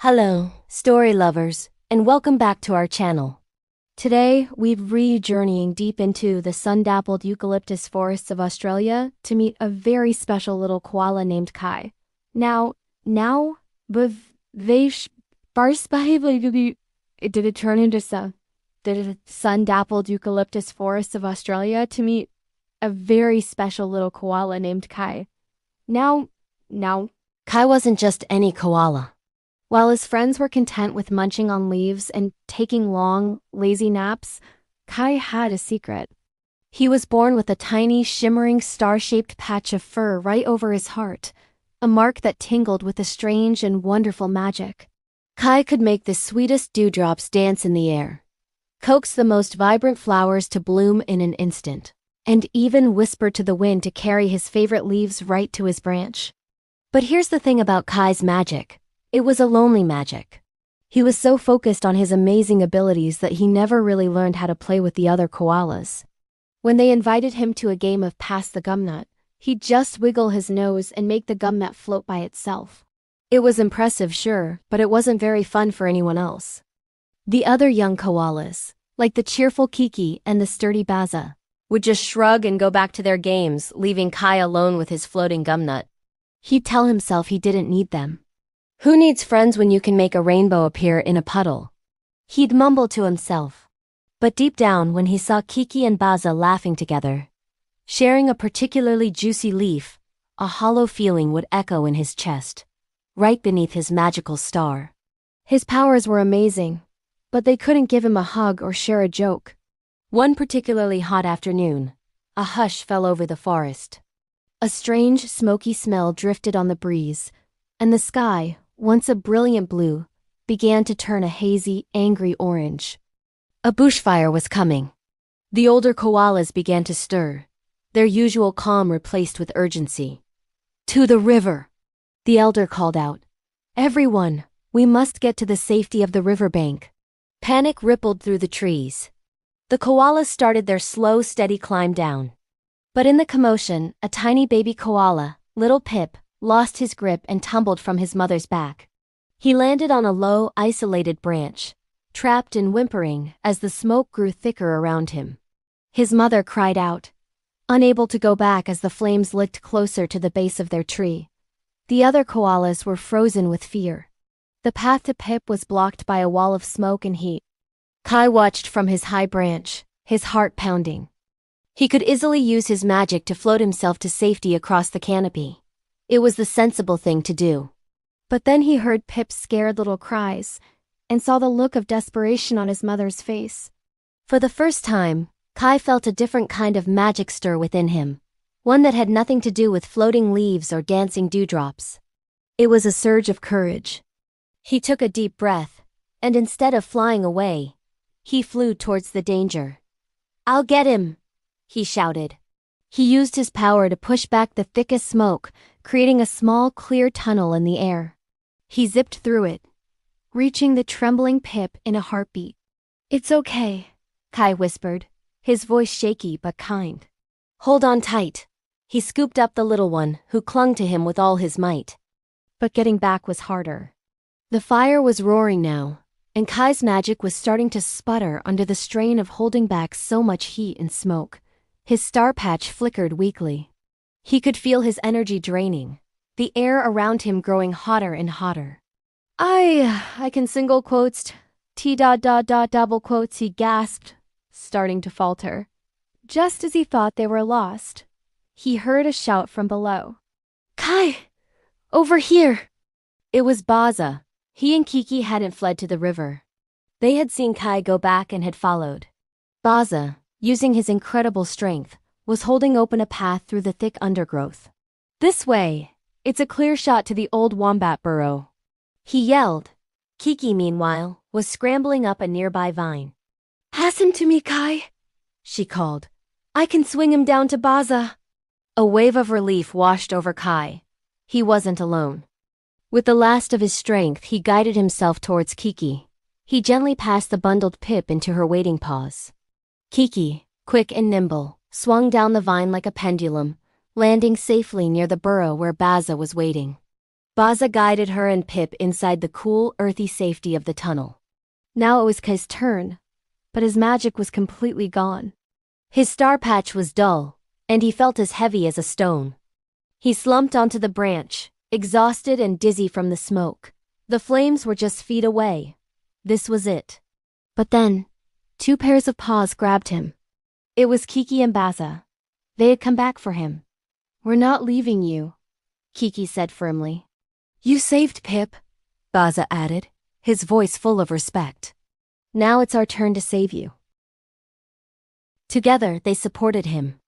Hello, story lovers, and welcome back to our channel. Today, we're journeying deep into the sun-dappled eucalyptus forests of Australia to meet a very special little koala named Kai. Now, did it turn into the sun-dappled eucalyptus forests of Australia to meet a very special little koala named Kai. Now, Kai wasn't just any koala. While his friends were content with munching on leaves and taking long, lazy naps, Kai had a secret. He was born with a tiny, shimmering, star-shaped patch of fur right over his heart, a mark that tingled with a strange and wonderful magic. Kai could make the sweetest dewdrops dance in the air, coax the most vibrant flowers to bloom in an instant, and even whisper to the wind to carry his favorite leaves right to his branch. But here's the thing about Kai's magic. It was a lonely magic. He was so focused on his amazing abilities that he never really learned how to play with the other koalas. When they invited him to a game of Pass the Gumnut, he'd just wiggle his nose and make the gumnut float by itself. It was impressive, sure, but it wasn't very fun for anyone else. The other young koalas, like the cheerful Kiki and the sturdy Baza, would just shrug and go back to their games, leaving Kai alone with his floating gumnut. He'd tell himself he didn't need them. Who needs friends when you can make a rainbow appear in a puddle? He'd mumble to himself. But deep down, when he saw Kiki and Baza laughing together, sharing a particularly juicy leaf, a hollow feeling would echo in his chest, right beneath his magical star. His powers were amazing, but they couldn't give him a hug or share a joke. One particularly hot afternoon, a hush fell over the forest. A strange, smoky smell drifted on the breeze, and the sky, once a brilliant blue, began to turn a hazy, angry orange. A bushfire was coming. The older koalas began to stir, their usual calm replaced with urgency. "To the river!" the elder called out. "Everyone, we must get to the safety of the riverbank." Panic rippled through the trees. The koalas started their slow, steady climb down. But in the commotion, a tiny baby koala, little Pip, lost his grip and tumbled from his mother's back. He landed on a low, isolated branch, trapped and whimpering as the smoke grew thicker around him. His mother cried out, unable to go back as the flames licked closer to the base of their tree. The other koalas were frozen with fear. The path to Pip was blocked by a wall of smoke and heat. Kai watched from his high branch, his heart pounding. He could easily use his magic to float himself to safety across the canopy. It was the sensible thing to do. But then he heard Pip's scared little cries and saw the look of desperation on his mother's face. For the first time, Kai felt a different kind of magic stir within him, one that had nothing to do with floating leaves or dancing dewdrops. It was a surge of courage. He took a deep breath, and instead of flying away, he flew towards the danger. "I'll get him!" he shouted. He used his power to push back the thickest smoke, creating a small, clear tunnel in the air. He zipped through it, reaching the trembling Pip in a heartbeat. "It's okay," Kai whispered, his voice shaky but kind. "Hold on tight." He scooped up the little one, who clung to him with all his might. But getting back was harder. The fire was roaring now, and Kai's magic was starting to sputter under the strain of holding back so much heat and smoke. His star patch flickered weakly. He could feel his energy draining, the air around him growing hotter and hotter. I can single quotes, double quotes, he gasped, starting to falter. Just as he thought they were lost, he heard a shout from below. "Kai! Over here!" It was Baza. He and Kiki hadn't fled to the river. They had seen Kai go back and had followed. Baza, using his incredible strength, was holding open a path through the thick undergrowth. "This way! It's a clear shot to the old wombat burrow," he yelled. Kiki, meanwhile, was scrambling up a nearby vine. "Pass him to me, Kai," she called. "I can swing him down to Baza." A wave of relief washed over Kai. He wasn't alone. With the last of his strength, he guided himself towards Kiki. He gently passed the bundled Pip into her waiting paws. Kiki, quick and nimble, swung down the vine like a pendulum, landing safely near the burrow where Baza was waiting. Baza guided her and Pip inside the cool, earthy safety of the tunnel. Now it was Kai's turn, but his magic was completely gone. His star patch was dull, and he felt as heavy as a stone. He slumped onto the branch, exhausted and dizzy from the smoke. The flames were just feet away. This was it. But then, 2 pairs of paws grabbed him. It was Kiki and Baza. They had come back for him. "We're not leaving you," Kiki said firmly. "You saved Pip," Baza added, his voice full of respect. "Now it's our turn to save you." Together, they supported him.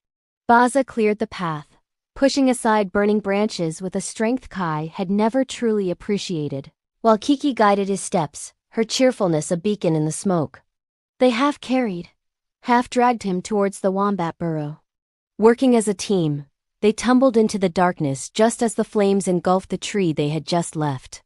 Baza cleared the path, pushing aside burning branches with a strength Kai had never truly appreciated, while Kiki guided his steps, her cheerfulness a beacon in the smoke. They half carried, half dragged him towards the wombat burrow. Working as a team, they tumbled into the darkness just as the flames engulfed the tree they had just left.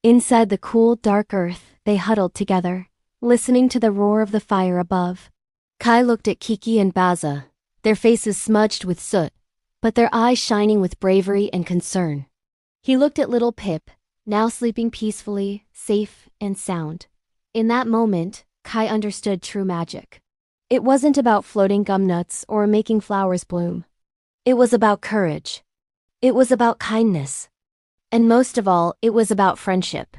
Inside the cool, dark earth, they huddled together, listening to the roar of the fire above. Kai looked at Kiki and Baza, their faces smudged with soot, but their eyes shining with bravery and concern. He looked at little Pip, now sleeping peacefully, safe and sound. In that moment, Kai understood true magic. It wasn't about floating gum nuts or making flowers bloom. It was about courage. It was about kindness. And most of all, it was about friendship.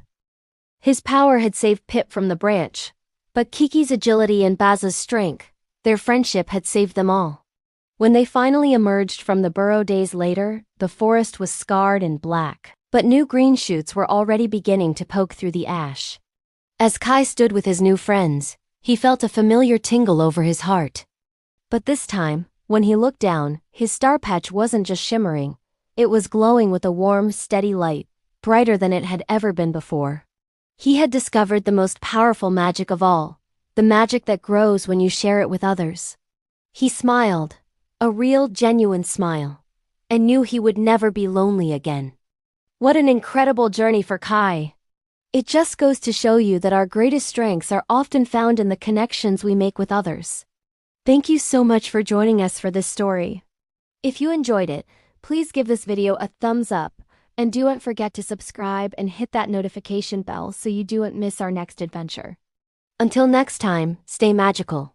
His power had saved Pip from the branch, but Kiki's agility and Baza's strength, their friendship had saved them all. When they finally emerged from the burrow days later, the forest was scarred and black, but new green shoots were already beginning to poke through the ash. As Kai stood with his new friends, he felt a familiar tingle over his heart. But this time, when he looked down, his star patch wasn't just shimmering. It was glowing with a warm, steady light, brighter than it had ever been before. He had discovered the most powerful magic of all, the magic that grows when you share it with others. He smiled, a real, genuine smile, and knew he would never be lonely again. What an incredible journey for Kai! It just goes to show you that our greatest strengths are often found in the connections we make with others. Thank you so much for joining us for this story. If you enjoyed it, please give this video a thumbs up, and don't forget to subscribe and hit that notification bell so you don't miss our next adventure. Until next time, stay magical.